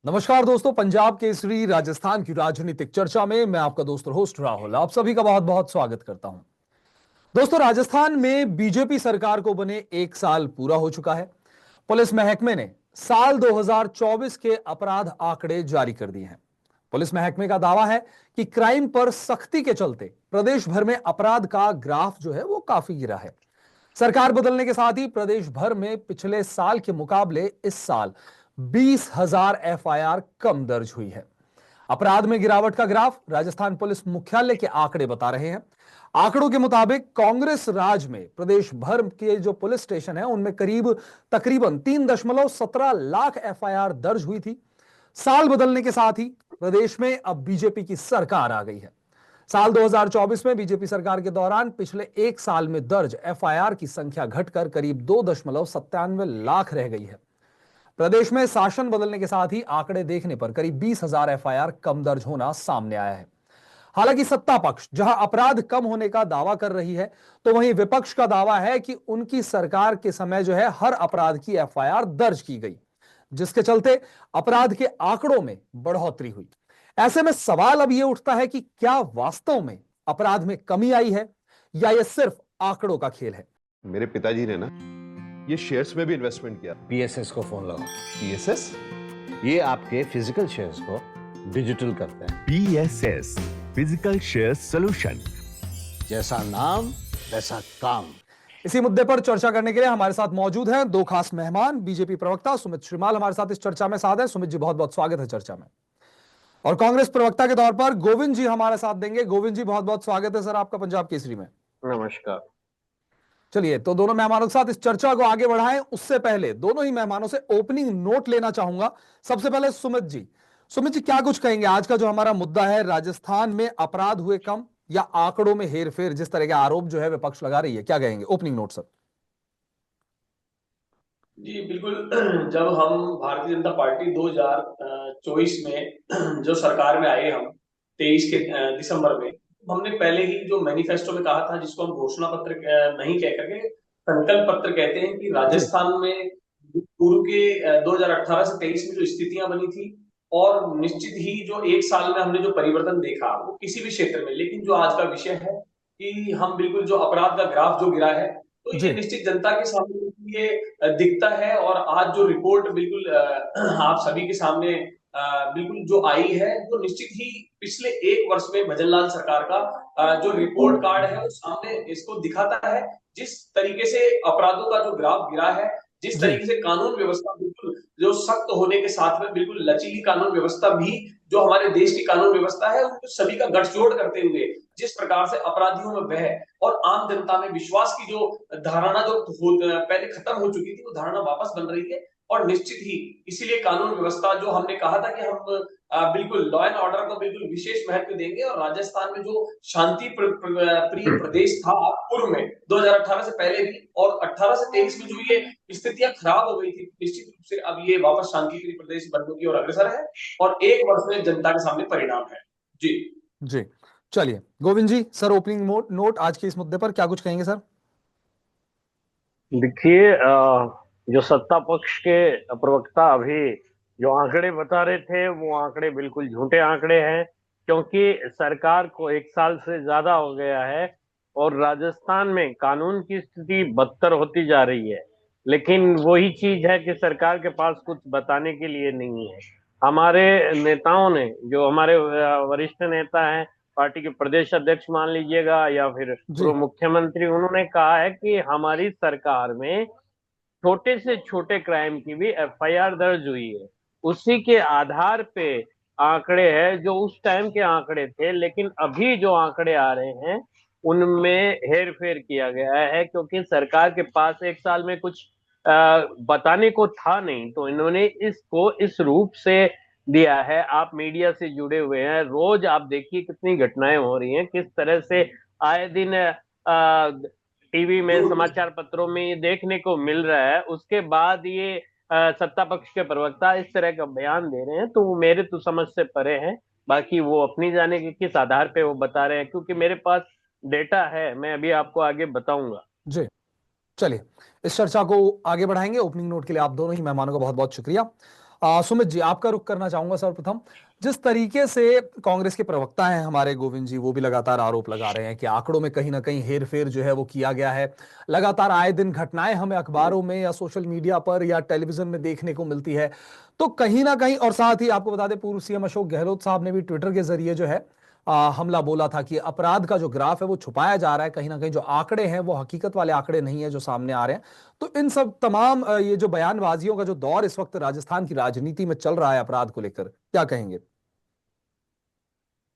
नमस्कार दोस्तों, पंजाब केसरी राजस्थान की राजनीतिक चर्चा में मैं आपका दोस्त और होस्ट राहुल आप सभी का बहुत बहुत स्वागत करता हूं। दोस्तों, राजस्थान में बीजेपी सरकार को बने 1 साल पूरा हो चुका है। पुलिस महकमे ने साल 2024 के अपराध आंकड़े जारी कर दिए हैं। पुलिस महकमे का दावा है कि क्राइम पर सख्ती के चलते प्रदेश भर में अपराध का ग्राफ जो है वो काफी गिरा है। सरकार बदलने के साथ ही प्रदेश भर में पिछले साल के मुकाबले इस साल 20,000 एफआईआर कम दर्ज हुई है। अपराध में गिरावट का ग्राफ राजस्थान पुलिस मुख्यालय के आंकड़े बता रहे हैं। आंकड़ों के मुताबिक कांग्रेस राज में प्रदेश भर के जो पुलिस स्टेशन है उनमें तकरीबन 3.17 लाख एफआईआर दर्ज हुई थी। साल बदलने के साथ ही प्रदेश में अब बीजेपी की सरकार आ गई है। साल 2024 में बीजेपी सरकार के दौरान पिछले 1 साल में दर्ज एफआईआर की संख्या घटकर करीब 2.97 लाख रह गई है। प्रदेश में शासन बदलने के साथ ही आंकड़े देखने पर करीब 20,000 एफआईआर कम दर्ज होना सामने आया है। हालांकि सत्ता पक्ष जहां अपराध कम होने का दावा कर रही है, तो वहीं विपक्ष का दावा है कि उनकी सरकार के समय जो है हर अपराध की एफआईआर दर्ज की गई, जिसके चलते अपराध के आंकड़ों में बढ़ोतरी हुई। ऐसे में सवाल अब यह उठता है कि क्या वास्तव में अपराध में कमी आई है या यह सिर्फ आंकड़ों का खेल है। मेरे पिताजी ने ना ये शेयर्स में भी इन्वेस्टमेंट किया। पीएसएस को फोन लगाओ। पीएसएस? ये आपके फिजिकल शेयर्स को डिजिटल करते हैं। पीएसएस फिजिकल शेयर सॉल्यूशन, जैसा नाम वैसा काम। इसी मुद्दे पर चर्चा करने के लिए हमारे साथ मौजूद हैं दो खास मेहमान। बीजेपी प्रवक्ता सुमित श्रीमाल हमारे साथ इस चर्चा में साथ हैं। सुमित जी, बहुत बहुत स्वागत है चर्चा में। और कांग्रेस प्रवक्ता के तौर पर गोविंद जी हमारे साथ देंगे। गोविंद जी, बहुत बहुत स्वागत है सर आपका पंजाब केसरी में। नमस्कार। चलिए, तो दोनों मेहमानों के साथ इस चर्चा को आगे बढ़ाएं, उससे पहले दोनों ही मेहमानों से ओपनिंग नोट लेना चाहूंगा। सबसे पहले सुमित जी। सुमित जी, क्या कुछ कहेंगे? आज का जो हमारा मुद्दा है, राजस्थान में अपराध हुए कम या आंकड़ों में हेरफेर, जिस तरह के आरोप जो है विपक्ष लगा रही है, क्या कहेंगे? Opening note sir. जी बिल्कुल। जब हम भारतीय जनता पार्टी 2024 में जो सरकार में आए, हम 23 के दिसंबर में, हमने पहले ही जो मैनिफेस्टो में कहा था, जिसको हम घोषणा पत्र नहीं कह करके संकल्प पत्र कहते हैं, कि राजस्थान में पूर्व के 2018 से 23 में जो स्थितियां बनी थी, और निश्चित ही जो 1 साल में हमने जो परिवर्तन देखा वो किसी भी क्षेत्र में, लेकिन जो आज का विषय है कि हम बिल्कुल जो अपराध का ग्राफ जो गिरा है, तो ये निश्चित जनता के सामने ये दिखता है। और आज जो रिपोर्ट बिल्कुल आप सभी के सामने बिल्कुल जो आई है, वो निश्चित ही पिछले 1 वर्ष में भजनलाल सरकार का जो रिपोर्ट कार्ड है वो सामने इसको दिखाता है। जिस तरीके से अपराधों का जो ग्राफ गिरा है, जिस तरीके से कानून व्यवस्था बिल्कुल जो सख्त होने के साथ में बिल्कुल लचीली कानून व्यवस्था भी जो हमारे देश की कानून व्यवस्था है, उनको सभी का गठजोड़ करते हुए जिस प्रकार से अपराधियों में भय और आम जनता में विश्वास की जो धारणा जो पहले खत्म हो चुकी थी, वो धारणा वापस बन रही है। और निश्चित ही इसीलिए कानून व्यवस्था जो हमने कहा था कि हम बिल्कुल लॉ एंड ऑर्डर को बिल्कुल विशेष महत्व देंगे, और राजस्थान में जो शांति प्रिय प्रदेश था पूर्व में 2018 से पहले भी, और 18 से 23 में जो ये स्थितियां खराब हो गई थी, निश्चित रूप से अब ये वापस शांति प्रिय प्रदेश बनने की ओर अग्रसर है, और 1 वर्ष में जनता के सामने परिणाम है। जी जी, चलिए गोविंद जी, सर ओपनिंग नोट आज के इस मुद्दे पर क्या कुछ कहेंगे सर? देखिए, जो सत्ता पक्ष के प्रवक्ता अभी जो आंकड़े बता रहे थे, वो आंकड़े बिल्कुल झूठे आंकड़े हैं, क्योंकि सरकार को 1 साल से ज्यादा हो गया है और राजस्थान में कानून की स्थिति बदतर होती जा रही है। लेकिन वही चीज है कि सरकार के पास कुछ बताने के लिए नहीं है। हमारे नेताओं ने, जो हमारे वरिष्ठ नेता हैं, पार्टी के प्रदेश अध्यक्ष मान लीजिएगा या फिर पूर्व मुख्यमंत्री, उन्होंने कहा है कि हमारी सरकार में छोटे से छोटे क्राइम की भी एफआईआर दर्ज हुई है। उसी के आधार पे आंकड़े हैं जो उस टाइम के आंकड़े थे, लेकिन अभी जो आंकड़े आ रहे हैं उनमें हेर फेर किया गया है, क्योंकि सरकार के पास 1 साल में कुछ बताने को था नहीं, तो इन्होंने इसको इस रूप से दिया है। आप मीडिया से जुड़े हुए हैं, रोज आप देखिए कितनी घटनाएं हो रही हैं, किस तरह से आए दिन टीवी में, समाचार पत्रों में ये देखने को मिल रहा है। उसके बाद ये सत्ता पक्ष के प्रवक्ता इस तरह का बयान दे रहे हैं, तो वो मेरे तो समझ से परे हैं। बाकी वो अपनी जाने के किस आधार पे वो बता रहे हैं, क्योंकि मेरे पास डेटा है, मैं अभी आपको आगे बताऊंगा। जी, चलिए इस चर्चा को आगे बढ़ाएंगे। ओपनिंग नोट के लिए आप दोनों ही मेहमानों का बहुत बहुत शुक्रिया। सुमित जी, आपका रुख करना चाहूंगा सर्वप्रथम। जिस तरीके से कांग्रेस के प्रवक्ता हैं हमारे गोविंद जी, वो भी लगातार आरोप लगा रहे हैं कि आंकड़ों में कहीं ना कहीं हेर फेर जो है वो किया गया है। लगातार आए दिन घटनाएं हमें अखबारों में या सोशल मीडिया पर या टेलीविजन में देखने को मिलती है। तो कहीं ना कहीं, और साथ ही आपको बता दें, पूर्व सीएम अशोक गहलोत साहब ने भी ट्विटर के जरिए जो है हमला बोला था कि अपराध का जो ग्राफ है वो छुपाया जा रहा है, कहीं ना कहीं जो आंकड़े हैं वो हकीकत वाले आंकड़े नहीं है जो सामने आ रहे हैं। तो इन सब तमाम ये जो बयानबाजियों का जो दौर इस वक्त राजस्थान की राजनीति में चल रहा है अपराध को लेकर, क्या कहेंगे?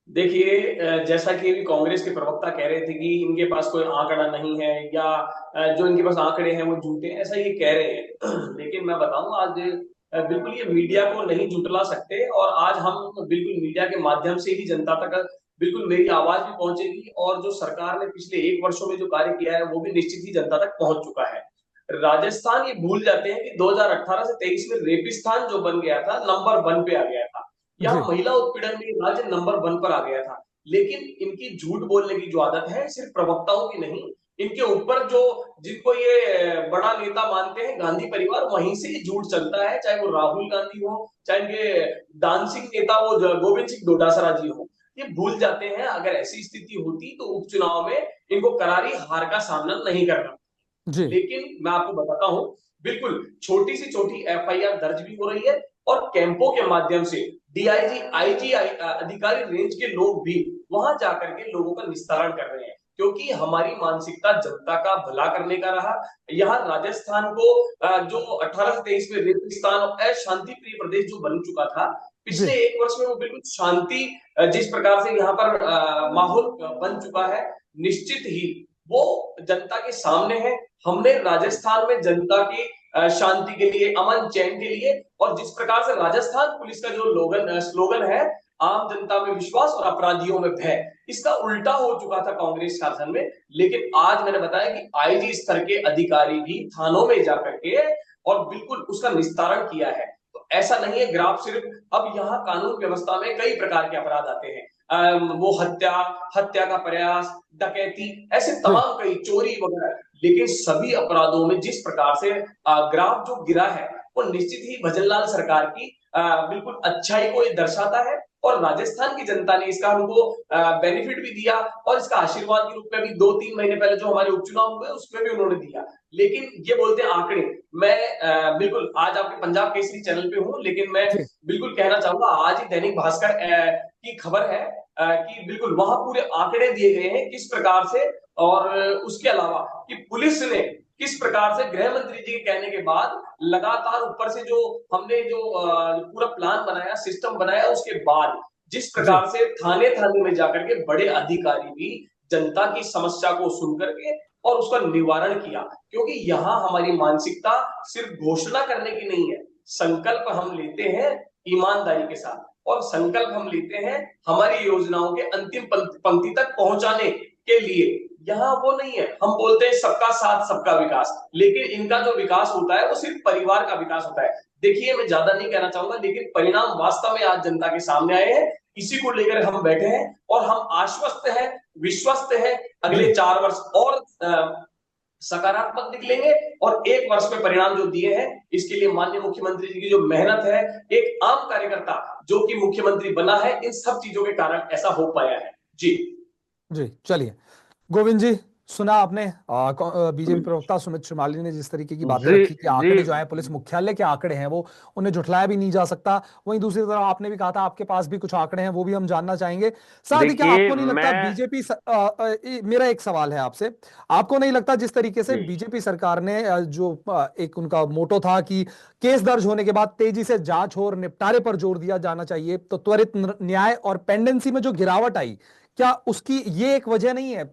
देखिए, जैसा कि अभी कांग्रेस के प्रवक्ता कह रहे थे कि इनके पास कोई आंकड़ा नहीं है, या जो इनके पास आंकड़े हैं वो झूठे हैं, ऐसा ये कह रहे हैं। लेकिन मैं बताऊं, आज बिल्कुल ये मीडिया को नहीं झुठला सकते, और आज हम बिल्कुल मीडिया के माध्यम से ही जनता तक बिल्कुल मेरी आवाज भी पहुंचेगी, और जो सरकार ने पिछले 1 वर्षों में जो कार्य किया है वो भी निश्चित ही जनता तक पहुंच चुका है। राजस्थान ये भूल जाते हैं कि 2018 से 23 में रेगिस्तान जो बन गया था, नंबर 1 पे आ गया था। जी यहाँ महिला उत्पीड़न में राज्य नंबर 1 पर आ गया था। लेकिन इनकी झूठ बोलने की जो आदत है, सिर्फ प्रवक्ताओं की नहीं, इनके ऊपर जो जिनको ये बड़ा नेता मानते हैं, गांधी परिवार, वहीं से ये झूठ चलता है। चाहे वो राहुल गांधी हो, चाहे इनके डांसिंग नेता वो गोविंद सिंह डोटासरा जी हो। ये भूल जाते हैं, अगर ऐसी स्थिति होती तो उपचुनाव में इनको करारी हार का सामना नहीं करना। जी लेकिन मैं आपको बताता हूं, बिल्कुल छोटी से छोटी एफआईआर दर्ज भी हो रही है, और कैंपों के माध्यम से डीआईजी, आईजी अधिकारी रेंज के लोग भी वहां जाकर के लोगों का निस्तारण कर रहे हैं, क्योंकि हमारी मानसिकता जनता का भला करने का रहा। यहाँ राजस्थान को जो 18 से 23 में रेगिस्तान और अशांति प्रिय प्रदेश जो बन चुका था, जी पिछले 1 वर्ष में वो बिल्कुल शांति, जिस प्रकार से यहाँ पर माहौल बन चुका है, निश्चित ही वो जनता के सामने है। हमने राजस्थान में जनता की शांति के लिए, अमन चैन के लिए, और जिस प्रकार से राजस्थान पुलिस का जो स्लोगन है, आम जनता में विश्वास और अपराधियों में भय, इसका उल्टा हो चुका था कांग्रेस शासन में। लेकिन आज मैंने बताया कि आईजी स्तर के अधिकारी भी थानों में जाकर के और बिल्कुल उसका निस्तारण किया है। तो ऐसा नहीं है ग्राफ सिर्फ, अब यहाँ कानून व्यवस्था में कई प्रकार के अपराध आते हैं। वो हत्या का प्रयास, डकैती, ऐसे तमाम कई, चोरी वगैरह। लेकिन सभी अपराधों में जिस प्रकार से ग्राफ जो गिरा है, वो निश्चित ही भजनलाल सरकार की बिल्कुल अच्छाई को ये दर्शाता है। और राजस्थान की जनता ने इसका हमको बेनिफिट भी दिया, और इसका आशीर्वाद के रूप में भी 2-3 महीने पहले जो हमारे उपचुनाव हुए उसमें भी उन्होंने दिया। लेकिन ये बोलते हैं आंकड़े, मैं बिल्कुल आज आपके पंजाब केसरी चैनल पे हूँ, लेकिन मैं बिल्कुल कहना चाहूंगा, आज ही दैनिक भास्कर की खबर है कि बिल्कुल वहां पूरे आंकड़े दिए गए हैं किस प्रकार से, और उसके अलावा कि पुलिस ने किस प्रकार से गृह मंत्री जी के कहने के बाद लगातार ऊपर से जो हमने जो पूरा प्लान बनाया, सिस्टम बनाया, उसके बाद जिस प्रकार से थाने थाने में जाकर के बड़े अधिकारी भी जनता की समस्या को सुन करके और उसका निवारण किया। क्योंकि यहाँ हमारी मानसिकता सिर्फ घोषणा करने की नहीं है, संकल्प हम लेते हैं ईमानदारी के साथ, और संकल्प हम लेते हैं हमारी योजनाओं के अंतिम पंक्ति तक पहुंचाने के लिए। यहाँ वो नहीं है, हम बोलते हैं सबका साथ सबका विकास, लेकिन इनका जो विकास होता है वो सिर्फ परिवार का विकास होता है। देखिए, मैं ज्यादा नहीं कहना चाहूंगा, लेकिन परिणाम वास्तव में आज जनता के सामने आए हैं। इसी को लेकर हम बैठे हैं, और हम आश्वस्त हैं, विश्वस्त हैं, अगले 4 वर्ष और सकारात्मक निकलेंगे। और 1 वर्ष में परिणाम जो दिए हैं, इसके लिए माननीय मुख्यमंत्री जी की जो मेहनत है, एक आम कार्यकर्ता जो कि मुख्यमंत्री बना है, इन सब चीजों के कारण ऐसा हो पाया है। जी जी, चलिए गोविंद जी, सुना आपने बीजेपी प्रवक्ता सुमित श्रीमाली ने जिस तरीके की बातें रखी कि आंकड़े जो है पुलिस मुख्यालय के आंकड़े हैं, वो उन्हें झुठलाया भी नहीं जा सकता। वहीं दूसरी तरफ आपने भी कहा था आपके पास भी कुछ आंकड़े हैं, वो भी हम जानना चाहेंगे। साथ ही क्या आपको नहीं लगता बीजेपी, मेरा एक सवाल है आपसे, आपको नहीं लगता जिस तरीके से बीजेपी सरकार ने जो एक उनका मोटो था कि केस दर्ज होने के बाद तेजी से जांच और निपटारे पर जोर दिया जाना चाहिए, तो त्वरित न्याय और पेंडेंसी में जो गिरावट आई, क्या उसकी ये एक वजह नहीं है?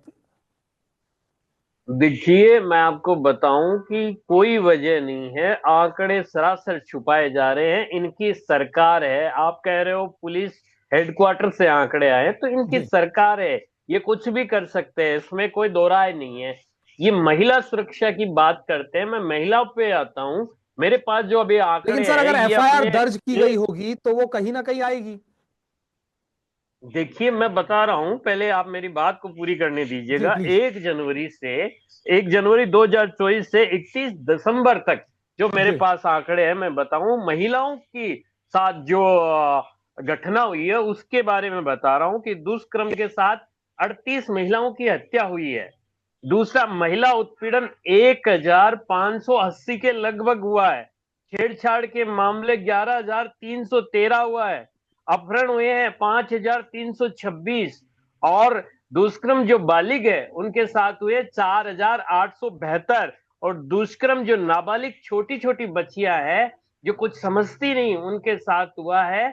देखिए, मैं आपको बताऊं कि कोई वजह नहीं है, आंकड़े सरासर छुपाए जा रहे हैं। इनकी सरकार है, आप कह रहे हो पुलिस हेडक्वार्टर से आंकड़े आए, तो इनकी सरकार है, ये कुछ भी कर सकते हैं, इसमें कोई दो राय नहीं है। ये महिला सुरक्षा की बात करते हैं, मैं महिलाओं पे आता हूं। मेरे पास जो अभी आंकड़े लेकिन सर, अगर एफआईआर दर्ज की गई होगी तो वो कहीं ना कहीं आएगी। देखिए, मैं बता रहा हूं, पहले आप मेरी बात को पूरी करने दीजिएगा। 1 जनवरी 2024 से 31 दिसंबर तक जो मेरे जी। पास आंकड़े हैं मैं बताऊं, महिलाओं की साथ जो घटना हुई है उसके बारे में बता रहा हूं कि दुष्कर्म के साथ 38 महिलाओं की हत्या हुई है। दूसरा, महिला उत्पीड़न 1580 के लगभग हुआ है। छेड़छाड़ के मामले 11,313 हुआ है। अपहरण हुए हैं 5,326 और दुष्कर्म जो बालिग है उनके साथ हुए 4,872 और दुष्कर्म जो नाबालिग छोटी छोटी बच्चियां है जो कुछ समझती नहीं उनके साथ हुआ है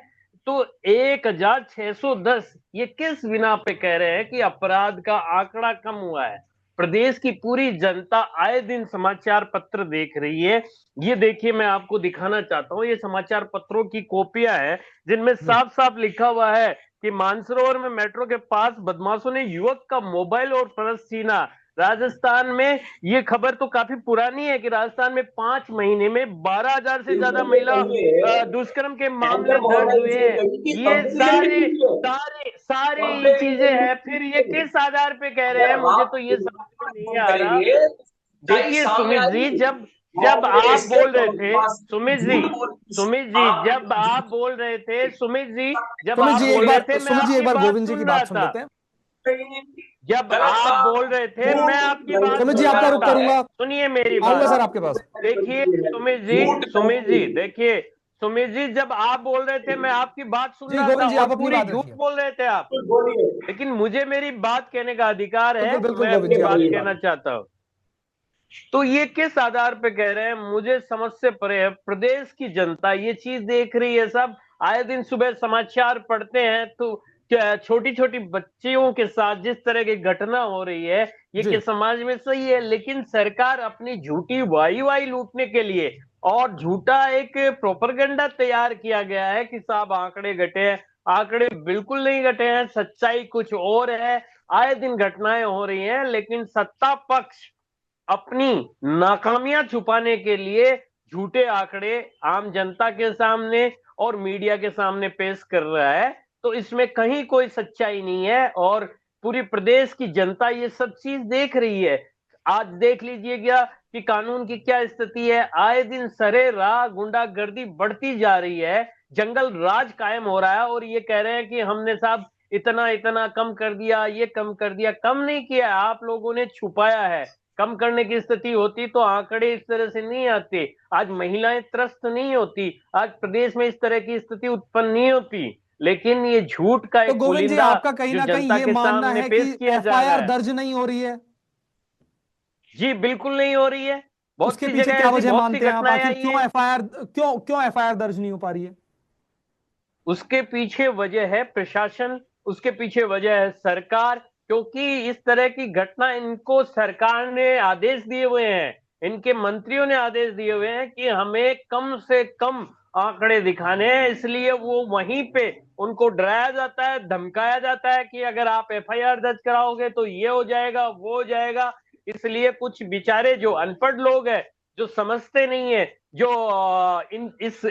तो 1,610। ये किस बिना पे कह रहे हैं कि अपराध का आंकड़ा कम हुआ है? प्रदेश की पूरी जनता आए दिन समाचार पत्र देख रही है। ये देखिए, मैं आपको दिखाना चाहता हूँ, ये समाचार पत्रों की कॉपियां हैं जिनमें साफ साफ लिखा हुआ है कि मानसरोवर में मेट्रो के पास बदमाशों ने युवक का मोबाइल और पर्स छीना। राजस्थान में ये खबर तो काफी पुरानी है कि राजस्थान में 5 महीने में 12,000 से ज्यादा महिला दुष्कर्म के मामले दर्ज हुए हैं। ये सारे सारे सारे ये चीजें हैं, फिर ये किस आधार पे कह रहे हैं? मुझे तो ये समझ में नहीं आ रहा। देखिए सुमित जी, जब जब आप बोल रहे थे, सुमित जी, सुमित जी, जब आप बोल रहे थे, सुमित जी, जब आप बोल रहे थे, मैं सुमित जी एक आपकी बार बात गोविंद जी की सुन रहा बात सुन था। लेते हैं। जब आप बोल रहे थे मैं आपकी बात सुमित सुन जी आपका रहा रुख था। करूंगा, सुनिए मेरी आऊंगा सर बात। आपके पास। देखिए सुमित जी, देखिए सुमित जी, जब आप बोल रहे थे मैं आपकी बात सुन जी रहा था गोविंद जी और आप अपनी पूरी बात झूठ रखिए। बोल रहे थे आप, लेकिन मुझे मेरी बात कहने का अधिकार है, बिल्कुल बिल्कुल मैं गोविंद अपनी जी आप बात अपनी कहना बात। चाहता हूं। तो ये किस आधार पे कह रहे हैं? मुझे समझ से परे है। प्रदेश की जनता ये चीज देख रही है, सब आए दिन सुबह समाचार पढ़ते हैं तो छोटी छोटी बच्चियों के साथ जिस तरह की घटना हो रही है ये जी कि समाज में सही है, लेकिन सरकार अपनी झूठी वाई लूटने के लिए और झूठा एक प्रोपेगेंडा तैयार किया गया है कि साहब आंकड़े घटे हैं। आंकड़े बिल्कुल नहीं घटे हैं, सच्चाई कुछ और है। आए दिन घटनाएं हो रही हैं, लेकिन सत्ता पक्ष अपनी नाकामियां छुपाने के लिए झूठे आंकड़े आम जनता के सामने और मीडिया के सामने पेश कर रहा है। तो इसमें कहीं कोई सच्चाई नहीं है और पूरी प्रदेश की जनता ये सब चीज देख रही है। आज देख लीजिएगा कि कानून की क्या स्थिति है। आए दिन सरेराह गुंडागर्दी बढ़ती जा रही है, जंगल राज कायम हो रहा है और ये कह रहे हैं कि हमने साहब इतना इतना कम कर दिया, ये कम कर दिया। कम नहीं किया, आप लोगों ने छुपाया है। कम करने की स्थिति होती तो आंकड़े इस तरह से नहीं आते, आज महिलाएं त्रस्त नहीं होती, आज प्रदेश में इस तरह की स्थिति उत्पन्न नहीं होती। लेकिन ये झूठ का तो एक गोविंद जी पुलिंदा आपका कहीं जो ना कहीं जनता ये के मानना सामने है कि पेश किया जा रहा एफआईआर है, दर्ज नहीं हो रही है, जी बिल्कुल नहीं हो रही है। बहुत उसके सी पीछे जगह क्या ऐसी वजह बहुत सी मानते हैं आप? घटनाएं आखिर आई हैं। क्यों एफआईआर दर्ज नहीं हो पा रही है? उसके पीछे वजह है प्रशासन, उसके पीछे वजह है सरकार, क्योंकि इस तरह की घटना इनको सरकार ने आदेश दिए हुए हैं, इनके मंत्रियों ने आदेश दिए हुए हैं कि हमें कम से कम आंकड़े दिखाने हैं। इसलिए वो वहीं पे उनको डराया जाता है, धमकाया जाता है कि अगर आप एफआईआर दर्ज कराओगे तो ये हो जाएगा, वो हो जाएगा। इसलिए कुछ बेचारे जो अनपढ़ लोग हैं, जो समझते नहीं है, जो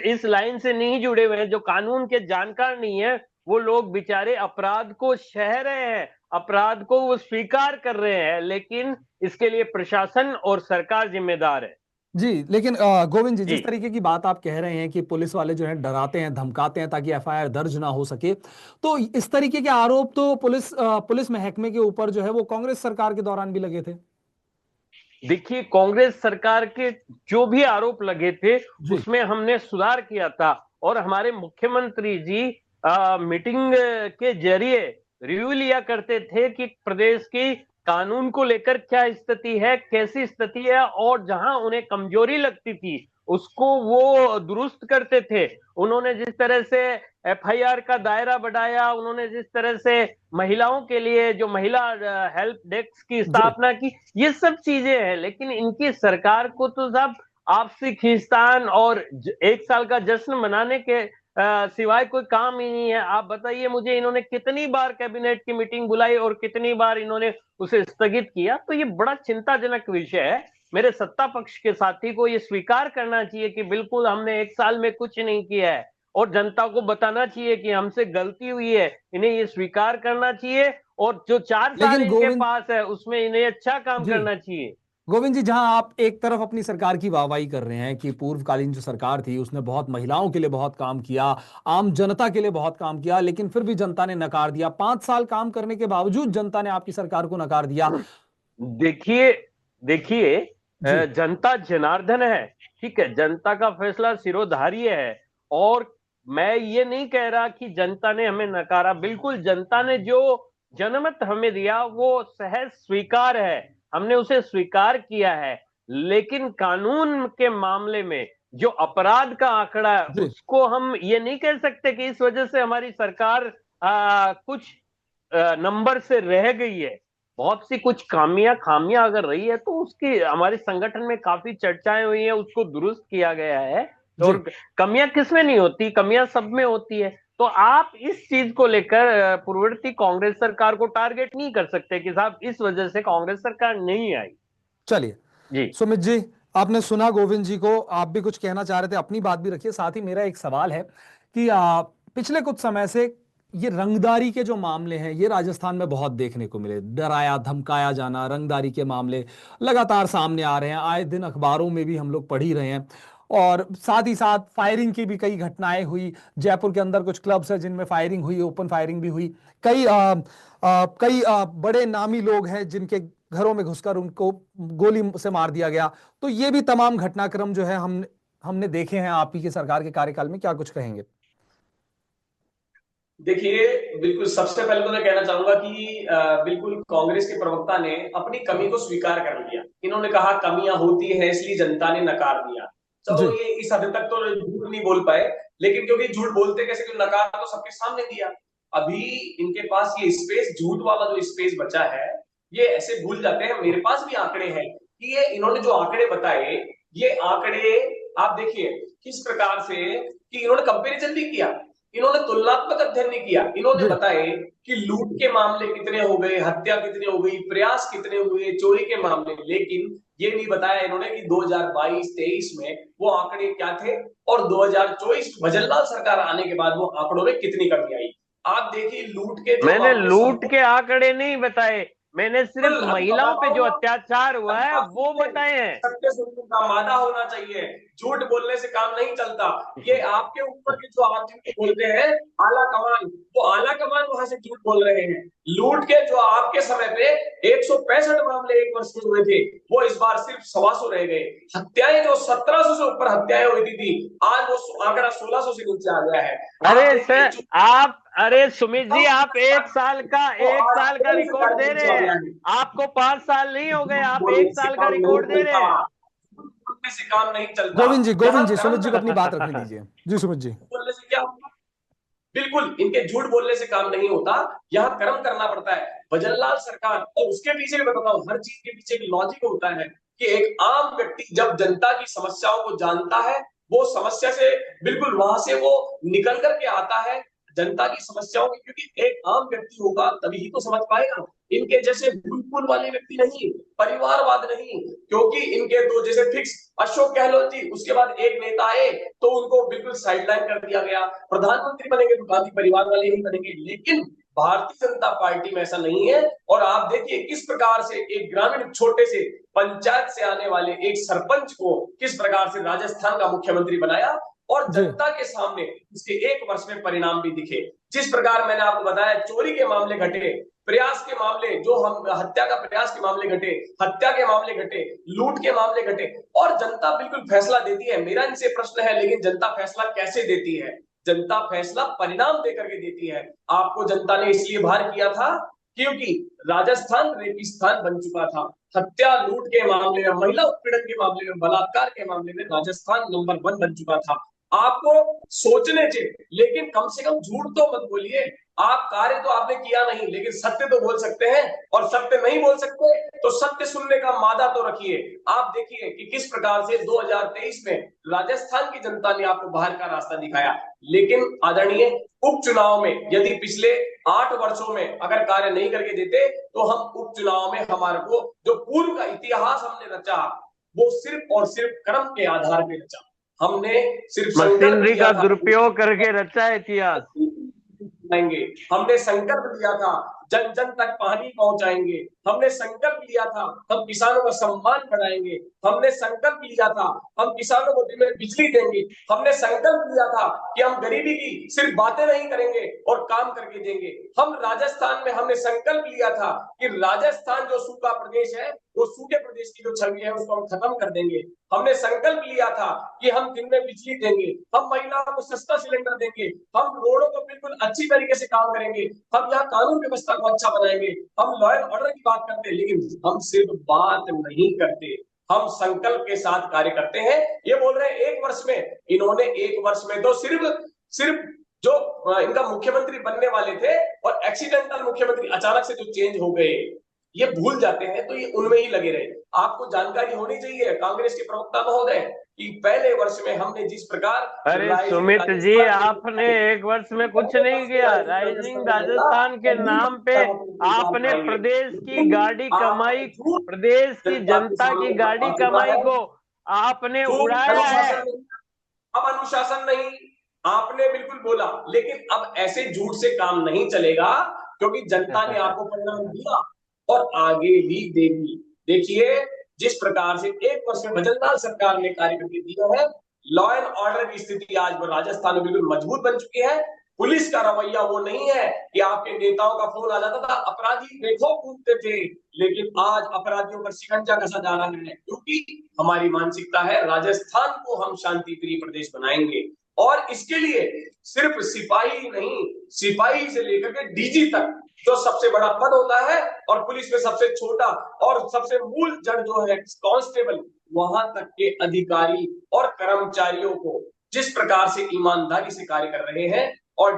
इस लाइन से नहीं जुड़े हुए हैं, जो कानून के जानकार नहीं है, वो लोग बेचारे अपराध को सह रहे हैं, अपराध को वो स्वीकार कर रहे हैं, लेकिन इसके लिए प्रशासन और सरकार जिम्मेदार है। जी लेकिन गोविंद जी जी जिस तरीके की बात आप कह रहे हैं कि पुलिस वाले जो है डराते हैं धमकाते हैं ताकि एफआईआर दर्ज ना हो सके, तो इस तरीके के आरोप तो पुलिस महकमे के ऊपर जो है वो कांग्रेस सरकार के दौरान भी लगे थे। देखिए, कांग्रेस सरकार के जो भी आरोप लगे थे जी उसमें हमने सुधार किया था और हमारे मुख्यमंत्री जी मीटिंग के जरिए रिव्यू लिया करते थे कि प्रदेश की कानून को लेकर क्या स्थिति है, कैसी स्थिति है, और जहां उन्हें कमजोरी लगती थी उसको वो दुरुस्त करते थे। उन्होंने जिस तरह से एफआईआर का दायरा बढ़ाया, उन्होंने जिस तरह से महिलाओं के लिए जो महिला हेल्प डेस्क की जी स्थापना की, ये सब चीजें हैं। लेकिन इनकी सरकार को तो सब आपसी खींचतान और एक साल का जश्न मनाने के सिवाय कोई काम ही नहीं है। आप बताइए मुझे, इन्होंने कितनी बार कैबिनेट की मीटिंग बुलाई और कितनी बार इन्होंने उसे स्थगित किया? तो ये बड़ा चिंताजनक विषय है। मेरे सत्ता पक्ष के साथी को ये स्वीकार करना चाहिए कि बिल्कुल हमने एक साल में कुछ नहीं किया है और जनता को बताना चाहिए कि हमसे गलती हुई है। इन्हें ये स्वीकार करना चाहिए और जो 4 साल लेकिन इनके गोविंद पास है उसमें इन्हें अच्छा काम जी करना चाहिए। गोविंद जी, जहां आप एक तरफ अपनी सरकार की वाहवाही कर रहे हैं कि पूर्वकालीन जो सरकार थी उसने बहुत महिलाओं के लिए बहुत काम किया, आम जनता के लिए बहुत काम किया, लेकिन फिर भी जनता ने नकार दिया। 5 साल काम करने के बावजूद जनता ने आपकी सरकार को नकार दिया। देखिए देखिए जी जनता जनार्दन है, ठीक है, जनता का फैसला सिरोधार्य है। और मैं ये नहीं कह रहा कि जनता ने हमें नकारा, बिल्कुल जनता ने जो जनमत हमें दिया वो सहज स्वीकार है, हमने उसे स्वीकार किया है। लेकिन कानून के मामले में जो अपराध का आंकड़ा है जी उसको हम ये नहीं कह सकते कि इस वजह से हमारी सरकार कुछ नंबर से रह गई है। बहुत सी कुछ खामियां अगर रही है तो उसकी हमारे संगठन में काफी चर्चाएं हुई है, उसको दुरुस्त किया गया है। जी और कमियां किसमें नहीं होती, कमियां सब में होती है। तो आप इस चीज को लेकर पूर्ववर्ती कांग्रेस सरकार को टारगेट नहीं कर सकते कि साहब इस वजह से कांग्रेस सरकार नहीं आई। चलिए, जी सुमित जी, आपने सुना गोविंद जी को, आप भी कुछ कहना चाह रहे थे, अपनी बात भी रखिए। साथ ही मेरा एक सवाल है कि पिछले कुछ समय से ये रंगदारी के जो मामले हैं ये राजस्थान में बहुत देखने को मिले। डराया धमकाया जाना, रंगदारी के मामले लगातार सामने आ रहे हैं, आए दिन अखबारों में भी हम लोग पढ़ ही रहे हैं। और साथ ही साथ फायरिंग की भी कई घटनाएं हुई। जयपुर के अंदर कुछ क्लब्स है जिनमें फायरिंग हुई, ओपन फायरिंग भी हुई। कई बड़े नामी लोग हैं जिनके घरों में घुसकर उनको गोली से मार दिया गया। तो ये भी तमाम घटनाक्रम जो है हमने देखे हैं आप ही की सरकार के कार्यकाल में। क्या कुछ कहेंगे? देखिए, बिल्कुल सबसे पहले तो मैं कहना चाहूंगा कि बिल्कुल कांग्रेस के प्रवक्ता ने अपनी कमी को स्वीकार कर लिया। इन्होंने कहा कमियां होती हैं इसलिए जनता ने नकार दिया। जी चलो ये इस हद तक तो झूठ नहीं बोल पाए, लेकिन क्योंकि झूठ बोलते कैसे, क्यों नकार तो सबके सामने दिया। अभी इनके पास ये स्पेस, झूठ वाला जो स्पेस बचा है, ये ऐसे भूल जाते हैं मेरे पास भी आंकड़े हैं कि ये इन्होंने जो आंकड़े बताए, ये आंकड़े आप देखिए किस प्रकार से कि इन्होंने कंपैरिजन भी किया, इन्होंने तुलनात्मक अध्ययन नहीं किया। इन्होंने जी बताए कि लूट के मामले कितने हो गए, हत्या कितने हो गई, प्रयास कितने हुए, चोरी के मामले, लेकिन ये नहीं बताया इन्होंने कि 2022-23 में वो आंकड़े क्या थे और 2024 भजनलाल सरकार आने के बाद वो आंकड़ों में कितनी कमी आई। आप देखिए लूट के जो मैंने मामले लूट के आंकड़े नहीं बताए, मैंने सिर्फ महिलाओं पे जो अत्याचार हुआ है वो बताए हैं। सत्य सुनने का मादा होना चाहिए, झूठ बोलने से काम नहीं चलता। ये आपके ऊपर के जो आप जिनको बोलते हैं आला कमान, वो आला कमान वहां से झूठ बोल रहे हैं। लूट के जो आपके समय पे 165 मामले एक वर्ष में हुए थे, वो इस बार सिर्फ 125 रह गए। हत्याएं जो 1700 से ऊपर हत्याएं हुई थी, आज वो आंकड़ा 1600 से नीचे आ गया है। अरे सर आप, अरे सुमित जी, आप एक साल का रिकॉर्ड दे रहे हैं। आपको 5 साल नहीं हो गए, आप 1 साल का रिकॉर्ड दे रहे हैं। से काम नहीं चलता। गोविंद जी, सुमित जी को अपनी बात रखने दीजिए। जी सुमित जी। बोलने से क्या होगा? बिल्कुल इनके झूठ बोलने से काम नहीं होता, यहाँ कर्म करना पड़ता है। भजनलाल सरकार और उसके पीछे भी बताओ, हर चीज के पीछे एक लॉजिक होता है कि एक आम व्यक्ति जब जनता की समस्याओं को जानता है, वो समस्या से बिल्कुल वहां से वो निकल करके आता है जनता की समस्याओं की, क्योंकि एक आम व्यक्ति होगा तभी ही तो समझ पाएगा। इनके जैसे भूल वाले व्यक्ति नहीं, परिवारवाद नहीं, क्योंकि इनके तो जैसे फिक्स अशोक गहलोत जी, उसके बाद एक नेता आए तो उनको बिल्कुल साइडलाइन कर दिया गया, प्रधानमंत्री बनेंगे तो गांधी परिवार वाले ही बनेंगे। लेकिन भारतीय जनता पार्टी में ऐसा नहीं है। और आप देखिए किस प्रकार से एक ग्रामीण छोटे से पंचायत से आने वाले एक सरपंच को किस प्रकार से राजस्थान का मुख्यमंत्री बनाया और जनता के सामने इसके 1 वर्ष में परिणाम भी दिखे। जिस प्रकार मैंने आपको बताया, चोरी के मामले घटे, प्रयास के मामले, जो हम हत्या का प्रयास के मामले घटे, हत्या के मामले घटे, लूट के मामले घटे, और जनता बिल्कुल फैसला देती है। मेरा इनसे प्रश्न है, लेकिन जनता फैसला कैसे देती है? जनता फैसला परिणाम देकर के देती है। आपको जनता ने इसलिए भार किया था क्योंकि राजस्थान रेगिस्तान बन चुका था। हत्या लूट के मामले में, महिला उत्पीड़न के मामले में, बलात्कार के मामले में राजस्थान नंबर 1 बन चुका था। आपको सोचने चाहिए, लेकिन कम से कम झूठ तो मत बोलिए। आप कार्य तो आपने किया नहीं, लेकिन सत्य तो बोल सकते हैं, और सत्य नहीं बोल सकते तो सत्य सुनने का मादा तो रखिए। आप देखिए कि किस प्रकार से 2023 में राजस्थान की जनता ने आपको बाहर का रास्ता दिखाया। लेकिन आदरणीय, उपचुनाव में यदि पिछले 8 वर्षों में अगर कार्य नहीं करके देते तो हम उपचुनाव में हमारे को जो पूर्व का इतिहास हमने रचा, वो सिर्फ और सिर्फ कर्म के आधार पर रचा। हमने सिर्फ मशीनरी का दुरुपयोग करके रचा है इतिहास। हमने संकल्प लिया था जन जन तक पानी पहुंचाएंगे, हमने संकल्प लिया था हम किसानों का सम्मान बढ़ाएंगे, हमने संकल्प लिया था हम किसानों को दिन में बिजली देंगे, हमने संकल्प लिया था कि हम गरीबी की सिर्फ बातें नहीं करेंगे और काम करके देंगे। हम राजस्थान में हमने संकल्प लिया था कि राजस्थान जो सूखा प्रदेश है, वो सूखे प्रदेश की जो छवि है उसको हम खत्म कर देंगे। हमने संकल्प लिया था कि हम दिन में बिजली देंगे, हम महिलाओं को सस्ता सिलेंडर देंगे, हम रोडों को बिल्कुल अच्छी तरीके से काम करेंगे, हम यहाँ कानून व्यवस्था को अच्छा बनाएंगे, हम लॉ एंड ऑर्डर की बात करते हैं, लेकिन हम सिर्फ बात नहीं करते, हम संकल्प के साथ कार्य करते हैं। ये बोल रहे हैं एक वर्ष में, इन्होंने एक वर्ष में तो सिर्फ जो इनका मुख्यमंत्री बनने वाले थे और एक्सीडेंटल मुख्यमंत्री अचानक से जो चेंज हो गए, ये भूल जाते हैं, तो ये उनमें ही लगे रहे। आपको जानकारी होनी चाहिए कांग्रेस के प्रवक्ता महोदय कि पहले वर्ष में हमने जिस प्रकार, अरे सुमित जी, आपने एक वर्ष में कुछ नहीं किया। राइजिंग राजस्थान के नाम पे आपने प्रदेश की गाड़ी कमाई, प्रदेश की जनता की गाड़ी कमाई को आपने उड़ाया है। अब अनुशासन नहीं, आपने बिल्कुल बोला, लेकिन अब ऐसे झूठ से काम नहीं चलेगा, क्योंकि जनता ने आपको परिणाम दिया और आगे भी देगी। देखिए जिस प्रकार से एक वर्ष में भजनलाल सरकार ने कार्य करके दिया है, लॉ एंड ऑर्डर की स्थिति आज राजस्थान में बिल्कुल मजबूत बन चुकी है। पुलिस का रवैया वो नहीं है कि आपके नेताओं का फोन आ जाता था, अपराधी देखो कूदते थे, लेकिन आज अपराधियों पर शिकंजा कसा जा रहा है, क्योंकि हमारी मानसिकता है राजस्थान को हम शांति प्रिय प्रदेश बनाएंगे। और इसके लिए सिर्फ सिपाही नहीं, सिपाही से लेकर के डीजी तक जो सबसे बड़ा पद होता है और पुलिस में सबसे छोटा और सबसे मूल जड़ जो है कांस्टेबल, वहां तक के अधिकारी और कर्मचारियों को जिस प्रकार से ईमानदारी से कार्य कर रहे हैं, और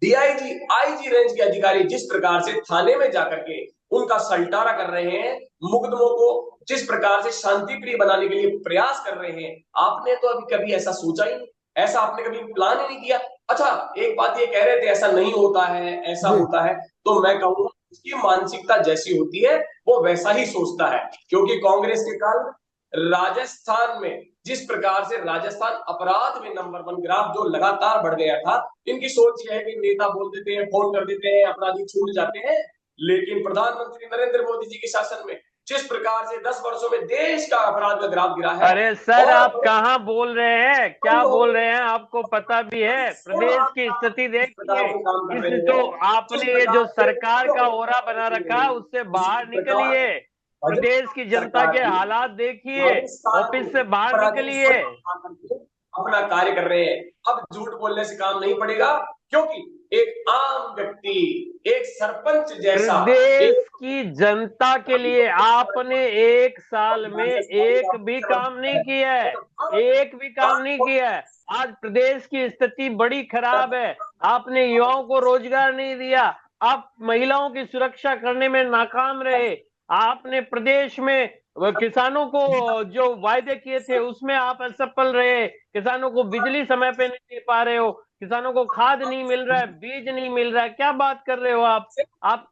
डीआईजी आईजी रेंज के अधिकारी जिस प्रकार से थाने में जाकर के उनका सलटारा कर रहे हैं, मुकदमों को जिस प्रकार से शांति प्रिय बनाने के लिए प्रयास कर रहे हैं, आपने तो अभी कभी ऐसा सोचा ही नहीं, ऐसा आपने कभी प्लान ही नहीं किया। अच्छा, एक बात ये कह रहे थे ऐसा नहीं होता है, ऐसा होता है, तो मैं कहूंगा उसकी मानसिकता जैसी होती है वो वैसा ही सोचता है, क्योंकि कांग्रेस के काल राजस्थान में जिस प्रकार से राजस्थान अपराध में नंबर 1 ग्राफ जो लगातार बढ़ गया था, इनकी सोच यह है कि नेता बोल देते हैं, फोन कर देते हैं, अपराधी छूट जाते हैं, लेकिन प्रधानमंत्री नरेंद्र मोदी जी के शासन में जिस प्रकार से 10 वर्षों में देश का अपराध का ग्राफ गिरा है। अरे सर, आप कहाँ बोल रहे हैं, क्या बोल रहे हैं, आपको पता भी है प्रदेश की स्थिति देखिए। तो आपने ये जो सरकार का ओरा बना रखा है उससे बाहर निकलिए, प्रदेश की जनता के हालात देखिए, ऑफिस से बाहर निकलिए। अपना कार्य कर रहे हैं, अब झूठ बोलने से काम नहीं पड़ेगा, क्योंकि एक आम व्यक्ति, एक सरपंच जैसा प्रदेश की जनता के लिए आपने एक साल में एक भी काम नहीं किया है, एक भी काम नहीं किया है। आज प्रदेश की स्थिति बड़ी खराब है, आपने युवाओं को रोजगार नहीं दिया, आप महिलाओं की सुरक्षा करने में नाकाम रहे, आपने प्रदेश में किसानों को जो वायदे किए थे उसमें आप असफल रहे, किसानों को बिजली समय पे नहीं दे पा रहे हो, किसानों को खाद नहीं मिल रहा है, बीज नहीं मिल रहा है, क्या बात कर रहे हो आप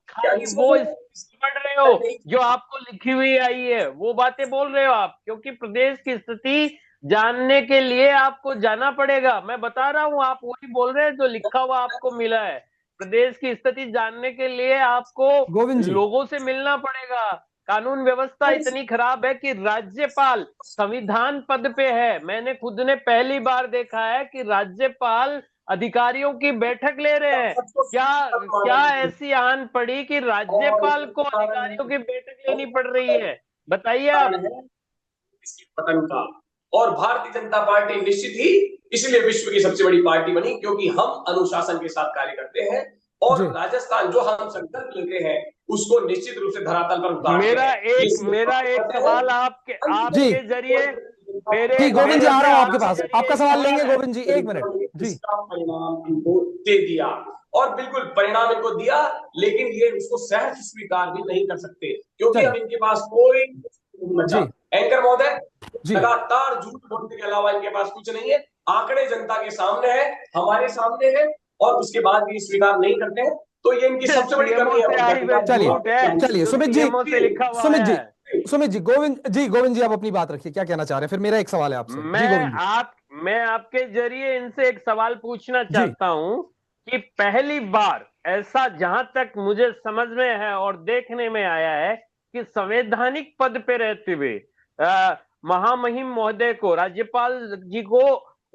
खाली वो पढ़ रहे हो जो आपको लिखी हुई आई है, वो बातें बोल रहे हो आप, क्योंकि प्रदेश की स्थिति जानने के लिए आपको जाना पड़ेगा। मैं बता रहा हूँ, आप वही बोल रहे हैं जो लिखा हुआ आपको मिला है। प्रदेश की स्थिति जानने के लिए आपको लोगों से मिलना पड़ेगा। कानून व्यवस्था इतनी खराब है कि राज्यपाल संविधान पद पे है। मैंने खुद ने पहली बार देखा है कि राज्यपाल अधिकारियों की बैठक ले रहे हैं। क्या ऐसी आन पड़ी कि राज्यपाल को अधिकारियों की बैठक लेनी पड़ रही है, बताइए आप। पतन का, और भारतीय जनता पार्टी निश्चित ही इसलिए विश्व की सबसे बड़ी पार्टी बनी, क्योंकि हम अनुशासन के साथ कार्य करते हैं और राजस्थान जो हम संकल्प लेते हैं उसको निश्चित रूप से धरातल पर उतारते हैं। मेरा एक सवाल आपके जरिए, जी गोविंद जी आ रहा हूं आपके पास, आपका सवाल लेंगे गोविंद जी, 1 मिनट जी। परिणाम इनको दे दिया और बिल्कुल परिणाम इनको दिया, लेकिन ये उसको सहज स्वीकार भी नहीं कर सकते, क्योंकि अब इनके पास कोई एंकर महोदय लगातार झूठ बोलने के अलावा इनके पास कुछ नहीं है। आंकड़े जनता के सामने है, हमारे सामने है, और उसके बाद भी स्वीकार नहीं करते हैं, तो ये इनकी सबसे बड़ी कमी है। चलिए सुमित जी, गोविंद जी आप अपनी बात रखिए, क्या कहना चाह रहे हैं, फिर मेरा एक सवाल है आपसे। मैं आपके जरिए इनसे एक सवाल पूछना चाहता हूं कि पहली बार ऐसा, जहां तक मुझे समझ में है और देखने में आया है, कि संवैधानिक पद पे रहते हुए महामहिम महोदय को, राज्यपाल जी को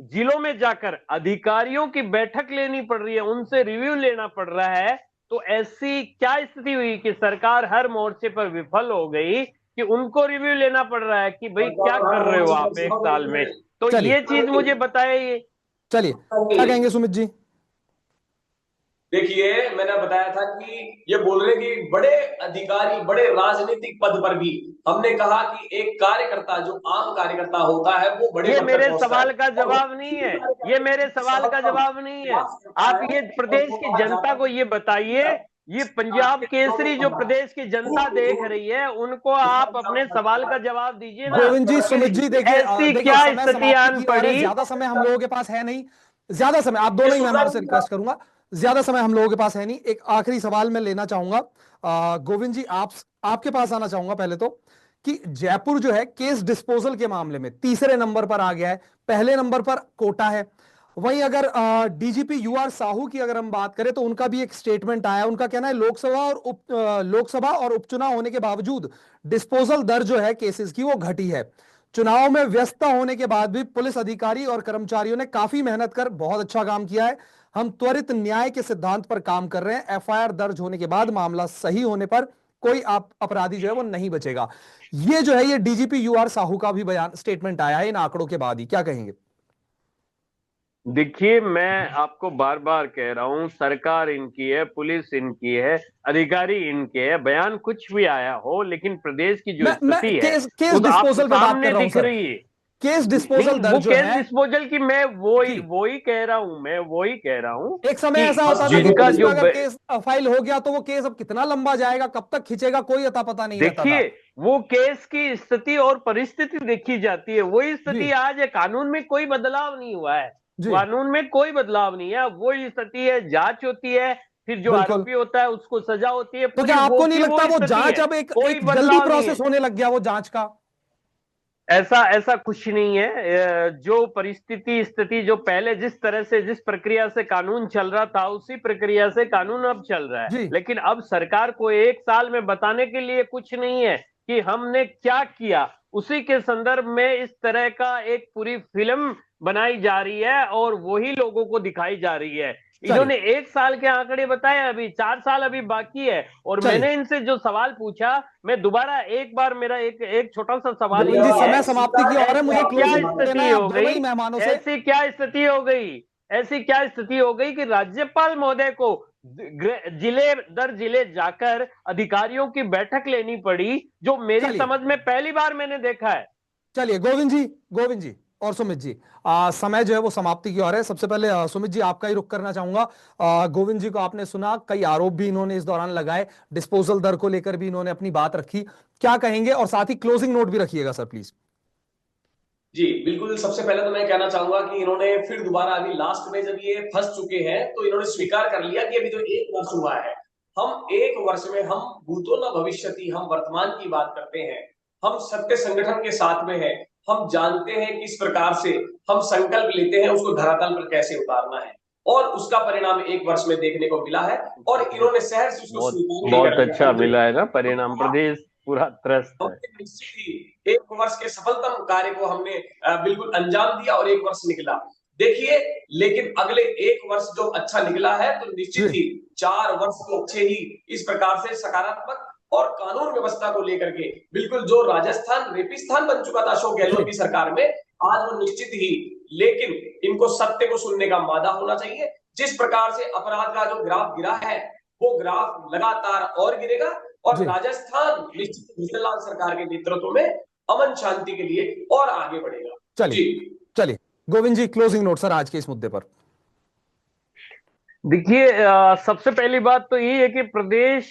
जिलों में जाकर अधिकारियों की बैठक लेनी पड़ रही है, उनसे रिव्यू लेना पड़ रहा है। तो ऐसी क्या स्थिति हुई कि सरकार हर मोर्चे पर विफल हो गई कि उनको रिव्यू लेना पड़ रहा है कि भाई क्या कर रहे हो आप एक साल में। तो चलिए। ये चीज मुझे बताइए। चलिए, क्या कहेंगे सुमित जी? देखिए, मैंने बताया था कि ये बोल रहे कि बड़े अधिकारी, बड़े राजनीतिक पद पर भी, हमने कहा कि एक कार्यकर्ता, जो आम कार्यकर्ता होता है, वो बड़े ये पद मेरे तक पहुंचता सवाल है। का जवाब नहीं है, ये मेरे सवाल का जवाब नहीं है। आप ये प्रदेश की जनता को ये बताइए, ये पंजाब केसरी जो प्रदेश की जनता देख रही है, उनको आप अपने सवाल का जवाब दीजिए ना। गोविंद जी, सुमित जी, देखिए ऐसी देखिए, क्या समय स्थिति समाप्ति आन की ओर है, पड़ी? ज्यादा समय हम लोगों के पास है नहीं। ज्यादा समय, आप दोनों ही मेहमानों से रिक्वेस्ट करूंगा, ज्यादा समय हम लोगों के पास है नहीं। एक आखिरी सवाल मैं लेना चाहूंगा, गोविंद जी, आपके पास आना चाहूंगा पहले तो, कि जयपुर जो है केस डिस्पोजल के मामले में तीसरे नंबर पर आ गया है, पहले नंबर पर कोटा है। वहीं अगर डीजीपी यूआर साहू की अगर हम बात करें तो उनका भी एक स्टेटमेंट आया, उनका कहना है लोकसभा और उपचुनाव होने के बावजूद डिस्पोजल दर जो है केसेस की वो घटी है। चुनाव में व्यस्तता होने के बाद भी पुलिस अधिकारी और कर्मचारियों ने काफी मेहनत कर बहुत अच्छा काम किया है। हम त्वरित न्याय के सिद्धांत पर काम कर रहे हैं। एफआईआर दर्ज होने के बाद मामला सही होने पर कोई अपराधी जो है वो नहीं बचेगा। ये जो है ये डीजीपी यूआर साहू का भी बयान, स्टेटमेंट आया है इन आंकड़ों के बाद ही, क्या कहेंगे? देखिए, मैं आपको बार बार कह रहा हूं, सरकार इनकी है, पुलिस इनकी है, अधिकारी इनके है, बयान कुछ भी आया हो, लेकिन प्रदेश की जो मैं स्थिति है केस खुद आपके डिस्पोजल पे बात सामने कर रहा हूं दिख सर। रही है। केस नहीं, डिस्पोजल दर वो जो केस है डिस्पोजल की मैं वही जी, वही कह रहा हूं, मैं वही कह रहा हूं एक समय कि ऐसा होता था कि जिनका पुलिस में जो अगर केस फाइल हो गया तो वो केस अब कितना लंबा जाएगा, कब तक खींचेगा, कोई अता पता नहीं रहता था। देखिए, वो केस की स्थिति और परिस्थिति देखी जाती है, वही जी स्थिति आज है। कानून में कोई बदलाव नहीं हुआ है, जी, कानून में कोई बदलाव नहीं है, वही स्थिति है। जांच होती है, फिर जो बिल्कुल। आरोपी होता है उसको सजा होती है, तो क्या पूरी वो आपको नहीं की लगता वो वो स्थिति जांच है, अब एक कोई एक जल्दी बदलाव नहीं है। प्रोसेस होने लग गया वो जांच का? ऐसा ऐसा कुछ नहीं है। जो परिस्थिति स्थिति जो पहले जिस तरह से, जिस प्रक्रिया से कानून चल रहा था, उसी प्रक्रिया से कानून अब चल रहा है। जी लेकिन अब सरकार को एक साल में बताने के लिए कुछ नहीं है कि हमने क्या किया। उसी के संदर्भ में इस तरह का एक पूरी फिल्म बनाई जा रही है और वही लोगों को दिखाई जा रही है। इन्होंने एक साल के आंकड़े बताए, अभी 4 साल अभी बाकी है। और चलिए, मैंने इनसे जो सवाल पूछा, मैं दोबारा एक बार, मेरा एक छोटा सा सवाल गोविंद जी, यही है, समय समाप्ति की ओर है, मुझे ऐसी क्या क्लोजिंग देना स्थिति है आप हो दोनों गई, ही मेहमानों से। ऐसी क्या स्थिति हो गई, ऐसी क्या स्थिति हो गई कि राज्यपाल महोदय को जिले दर जिले जाकर अधिकारियों की बैठक लेनी पड़ी, जो मेरी चलिए समझ में पहली बार मैंने देखा है। चलिए, गोविंद जी और सुमित जी, समय जो है वो समाप्ति की ओर है। सबसे पहले सुमित जी आपका ही रुख करना चाहूंगा। गोविंद जी को आपने सुना, कई आरोप भी इन्होंने इस दौरान लगाए, डिस्पोजल दर को लेकर भी इन्होंने अपनी बात रखी, क्या कहेंगे? और साथ ही क्लोजिंग नोट भी रखिएगा सर प्लीज। जी बिल्कुल। सबसे पहले तो मैं कहना चाहूंगा कि इन्होंने फिर दोबारा अभी लास्ट में जब ये फंस चुके हैं तो इन्होंने स्वीकार कर लिया कि अभी तो 1 वर्ष हुआ है। हम 1 वर्ष में, हम भूतो न भविष्यति, हम वर्तमान की बात करते हैं। हम सत्य संगठन के साथ में हैं। हम जानते हैं किस प्रकार से हम संकल्प लेते हैं उसको धरातल पर कैसे उतारना है, और उसका परिणाम 1 वर्ष में देखने को मिला है। और इन्होंने शहर से उसको स्वीकार भी बहुत कर लिया। अच्छा मिला है ना परिणाम, प्रदेश पूरा त्रस्त है। हमने निश्चित ही 1 वर्ष के सफलतम कार्य को हमने बिल्कुल अंजाम दिया और 1 वर्ष निकला। देखिए, लेकिन अगले 1 वर्ष जो अच्छा निकला है तो निश्चित ही 4 वर्ष को अच्छे ही इस प्रकार से सकारात्मक और कानून व्यवस्था को लेकर के, बिल्कुल जो राजस्थान रेपिस्तान बन चुका था अशोक गहलोत की सरकार में, आज वो निश्चित ही, लेकिन इनको सत्य को सुनने का मादा होना चाहिए। जिस प्रकार से अपराध का जो ग्राफ गिरा है, वो ग्राफ लगातार और गिरेगा और राजस्थान निश्चित भूषणलाल सरकार के नेतृत्व में अमन शांति के लिए और आगे बढ़ेगा। चलिए गोविंद जी, क्लोजिंग नोट सर आज के इस मुद्दे पर। देखिए, सबसे पहली बात तो ये है कि प्रदेश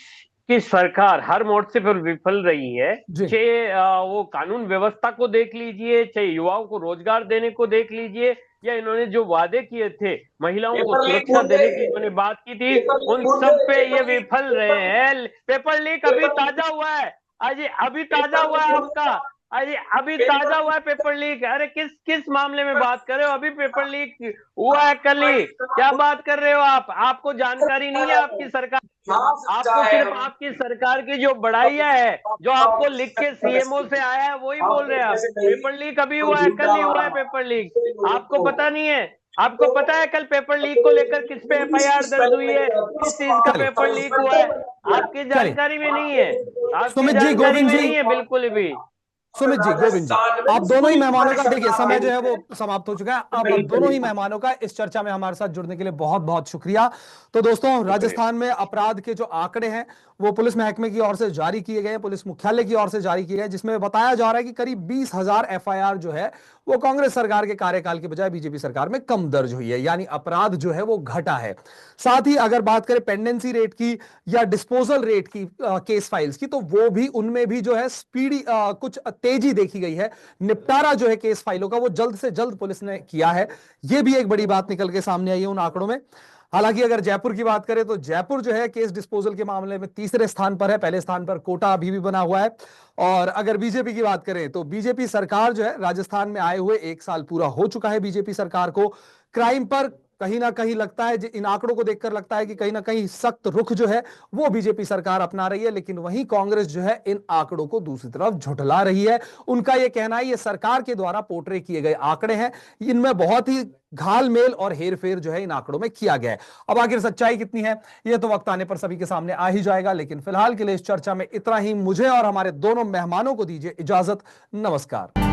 की सरकार हर मोर्चे पर विफल रही है। चाहे वो कानून व्यवस्था को देख लीजिए, चाहे युवाओं को रोजगार देने को देख लीजिए, या इन्होंने जो वादे किए थे महिलाओं को सुरक्षा देने की इन्होंने बात की थी, उन सब पे ये विफल रहे हैं। पेपर लीक अभी ताजा हुआ है, अजी अभी ताजा हुआ है आपका, अरे अभी ताजा हुआ है पेपर लीक। अरे किस मामले में बात कर रहे हो? अभी पेपर लीक हुआ है कल ही, क्या बात कर रहे हो आप? आपको जानकारी नहीं है आपकी सरकार आपको सिर्फ आपकी सरकार की जो बढ़ाइयां है, जो आपको लिख के सीएमओ से आया है, वही बोल रहे हैं आप। पेपर लीक अभी हुआ है, कल ही हुआ है पेपर लीक, आपको पता नहीं है? आपको पता है कल पेपर लीक को लेकर किस पे एफआईआर दर्ज हुई है, किस चीज का पेपर लीक हुआ है? आपकी जानकारी में नहीं है, आपकी सुमित जी, जानकारी गोविंद में जी, नहीं है बिल्कुल भी। सुमित जी, गोविंद जी, आप दोनों ही मेहमानों का, देखिए समय जो है वो समाप्त हो चुका है। आप दोनों ही मेहमानों का इस चर्चा में हमारे साथ जुड़ने के लिए बहुत बहुत शुक्रिया। तो दोस्तों, राजस्थान में अपराध के जो आंकड़े हैं वो पुलिस महकमे की ओर से जारी किए गए, पुलिस मुख्यालय की ओर से जारी किए गए, जिसमें बताया जा रहा है कि करीब 20,000 एफआईआर जो है वो कांग्रेस सरकार के कार्यकाल के बजाय बीजेपी सरकार में कम दर्ज हुई है, यानी अपराध जो है वो घटा है। साथ ही अगर बात करें पेंडेंसी रेट की या डिस्पोजल रेट की, केस फाइल्स की, तो वो भी, उनमें भी जो है स्पीडी, कुछ तेजी देखी गई है। निपटारा जो है केस फाइलों का वो जल्द से जल्द पुलिस ने किया है। ये भी एक बड़ी बात निकल के सामने आई है उन आंकड़ों में। हालांकि अगर जयपुर की बात करें तो जयपुर जो है केस डिस्पोजल के मामले में तीसरे स्थान पर है, पहले स्थान पर कोटा अभी भी बना हुआ है। और अगर बीजेपी की बात करें तो बीजेपी सरकार जो है, राजस्थान में आए हुए 1 साल पूरा हो चुका है बीजेपी सरकार को। क्राइम पर कहीं ना कहीं लगता है, इन आंकड़ों को देखकर लगता है कि कहीं ना कहीं सख्त रुख जो है वो बीजेपी सरकार अपना रही है, लेकिन वहीं कांग्रेस जो है इन आंकड़ों को दूसरी तरफ झुठला रही है। उनका यह कहना है ये सरकार के द्वारा पोर्ट्रे किए गए आंकड़े हैं, इनमें बहुत ही घालमेल और हेरफेर जो है इन आंकड़ों में किया गया है। अब आखिर सच्चाई कितनी है यह तो वक्त आने पर सभी के सामने आ ही जाएगा, लेकिन फिलहाल के लिए इस चर्चा में इतना ही। मुझे और हमारे दोनों मेहमानों को दीजिए इजाजत। नमस्कार।